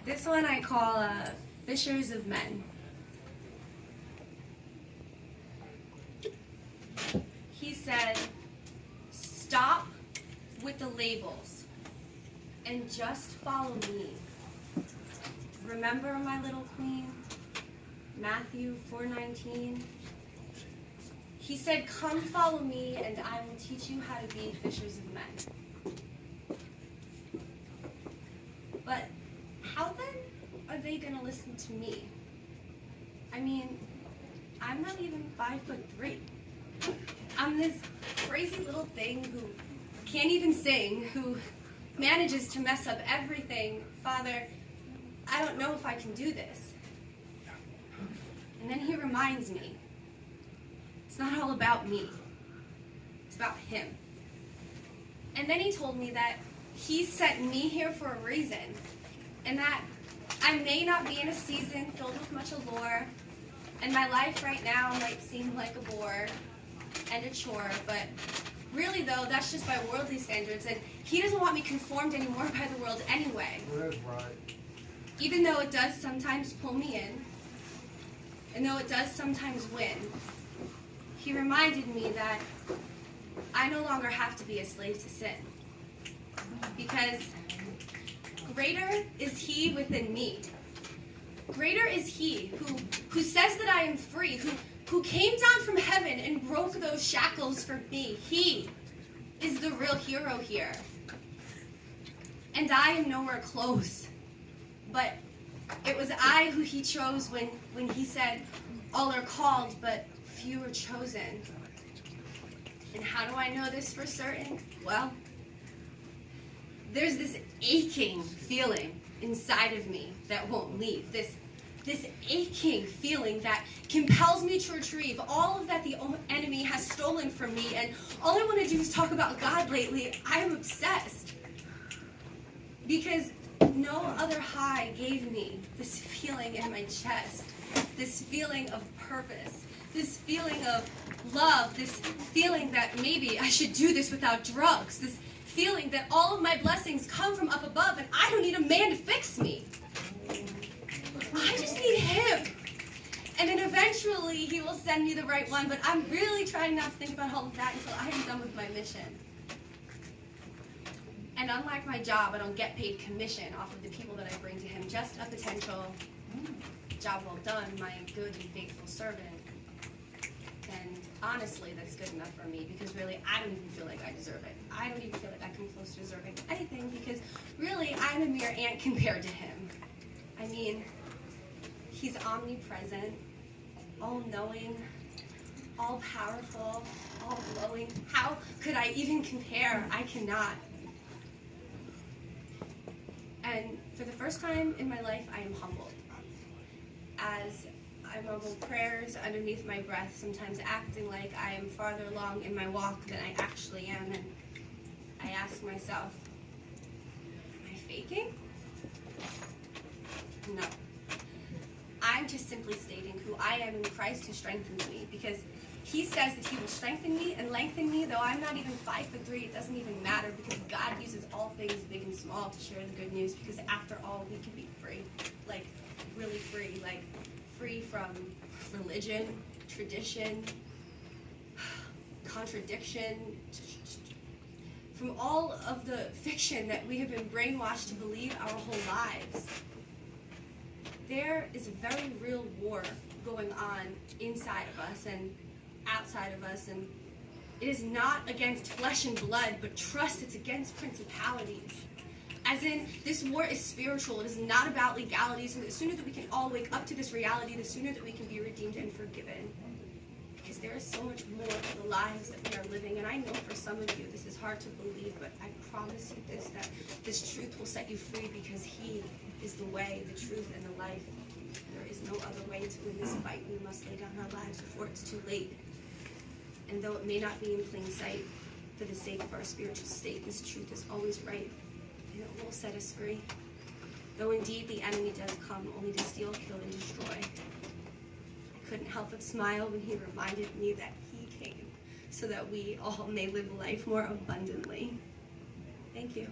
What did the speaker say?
This one I call Fishers of Men. He said, stop with the labels and just follow me. Remember, my little queen? Matthew 4:19. He said, come follow me and I will teach you how to be fishers of men. But how then are they going to listen to me? I mean, I'm not even 5'3". I'm this crazy little thing who can't even sing, who manages to mess up everything. Father, I don't know if I can do this. And then he reminds me, it's not all about me. It's about him. And then he told me that he sent me here for a reason, and that I may not be in a season filled with much allure, and my life right now might seem like a bore and a chore, but really though, that's just by worldly standards, and he doesn't want me conformed anymore by the world anyway. That's right. Even though it does sometimes pull me in, and though it does sometimes win, he reminded me that I no longer have to be a slave to sin. Because greater is he within me. Greater is he who says that I am free, who came down from heaven and broke those shackles for me. He is the real hero here. And I am nowhere close. But it was I who he chose when he said, all are called, but few are chosen. And how do I know this for certain? Well, there's this aching feeling inside of me that won't leave. This aching feeling that compels me to retrieve all of that the enemy has stolen from me. And all I want to do is talk about God lately. I am obsessed. Because no other high gave me this feeling in my chest, this feeling of purpose, this feeling of love, this feeling that maybe I should do this without drugs, this feeling that all of my blessings come from up above and I don't need a man to fix me. I just need him. And then eventually he will send me the right one, but I'm really trying not to think about all of that until I am done with my mission. And unlike my job, I don't get paid commission off of the people that I bring to him, just a potential job well done, my good and faithful servant. And honestly, that's good enough for me, because really, I don't even feel like I deserve it. I don't even feel like I come close to deserving anything, because really, I'm a mere ant compared to him. I mean, he's omnipresent, all-knowing, all-powerful, all-glowing. How could I even compare? I cannot. And for the first time in my life, I am humbled. As I mumble prayers underneath my breath, sometimes acting like I am farther along in my walk than I actually am, and I ask myself, am I faking? No. I'm just simply stating who I am in Christ who strengthens me, because he says that he will strengthen me and lengthen me, though I'm not even 5'3", it doesn't even matter, because God uses all things big and small to share the good news, because after all, we can be free, like really free, like free from religion, tradition, contradiction, from all of the fiction that we have been brainwashed to believe our whole lives. There is a very real war going on inside of us and outside of us, and it is not against flesh and blood, but trust, it's against principalities. As in, this war is spiritual. It is not about legalities, and the sooner that we can all wake up to this reality, the sooner that we can be redeemed and forgiven. Because there is so much more to the lives that we are living, and I know for some of you this is hard to believe, but I promise you this, that this truth will set you free, because he is the way, the truth, and the life. There is no other way to win this fight. We must lay down our lives before it's too late. And though it may not be in plain sight, for the sake of our spiritual state, this truth is always right, and it will set us free. Though indeed the enemy does come only to steal, kill, and destroy. I couldn't help but smile when he reminded me that he came so that we all may live life more abundantly. Thank you.